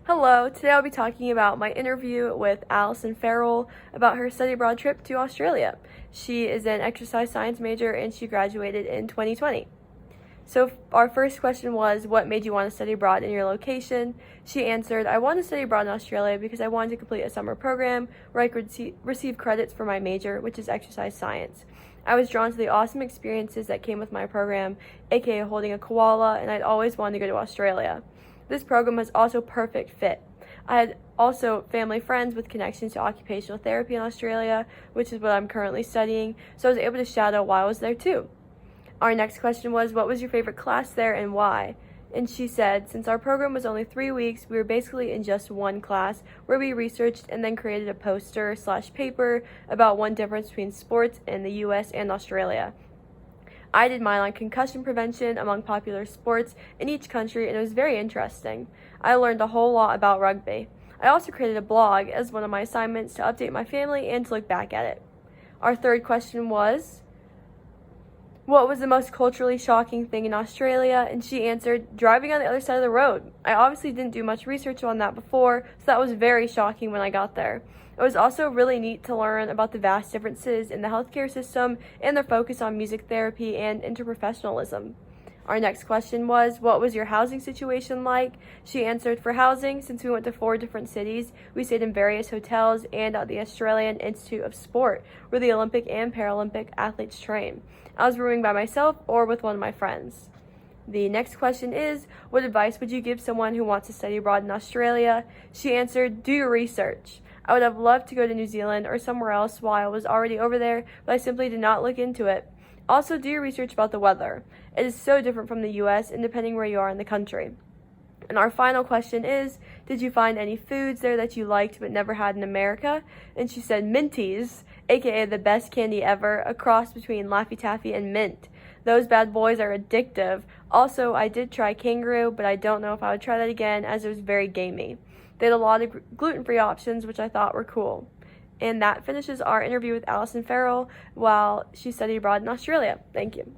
Hello, today I'll be talking about my interview with Allison Farrell about her study abroad trip to Australia. She is an exercise science major and she graduated in 2020. So our first question was, what made you want to study abroad in your location? She answered, I wanted to study abroad in Australia because I wanted to complete a summer program where I could receive credits for my major, which is exercise science. I was drawn to the awesome experiences that came with my program, aka holding a koala, and I'd always wanted to go to Australia. This program was also perfect fit. I had also family friends with connections to occupational therapy in Australia, which is what I'm currently studying, so I was able to shadow while I was there too. Our next question was, what was your favorite class there and why? And she said, since our program was only 3 weeks, we were basically in just one class where we researched and then created a poster/paper about one difference between sports in the US and Australia. I did mine on concussion prevention among popular sports in each country, and it was very interesting. I learned a whole lot about rugby. I also created a blog as one of my assignments to update my family and to look back at it. Our third question was, what was the most culturally shocking thing in Australia? And she answered, driving on the other side of the road. I obviously didn't do much research on that before, so that was very shocking when I got there. It was also really neat to learn about the vast differences in the healthcare system and their focus on music therapy and interprofessionalism. Our next question was, what was your housing situation like? She answered, for housing, since we went to 4 different cities, we stayed in various hotels and at the Australian Institute of Sport, where the Olympic and Paralympic athletes train. I was rooming by myself or with one of my friends. The next question is, what advice would you give someone who wants to study abroad in Australia? She answered, do your research. I would have loved to go to New Zealand or somewhere else while I was already over there, but I simply did not look into it. Also, do your research about the weather. It is so different from the US and depending where you are in the country. And our final question is, did you find any foods there that you liked but never had in America? And she said Minties, aka the best candy ever, a cross between Laffy Taffy and mint. Those bad boys are addictive. Also, I did try kangaroo, but I don't know if I would try that again as it was very gamey. They had a lot of gluten-free options, which I thought were cool. And that finishes our interview with Allison Farrell while she studied abroad in Australia. Thank you.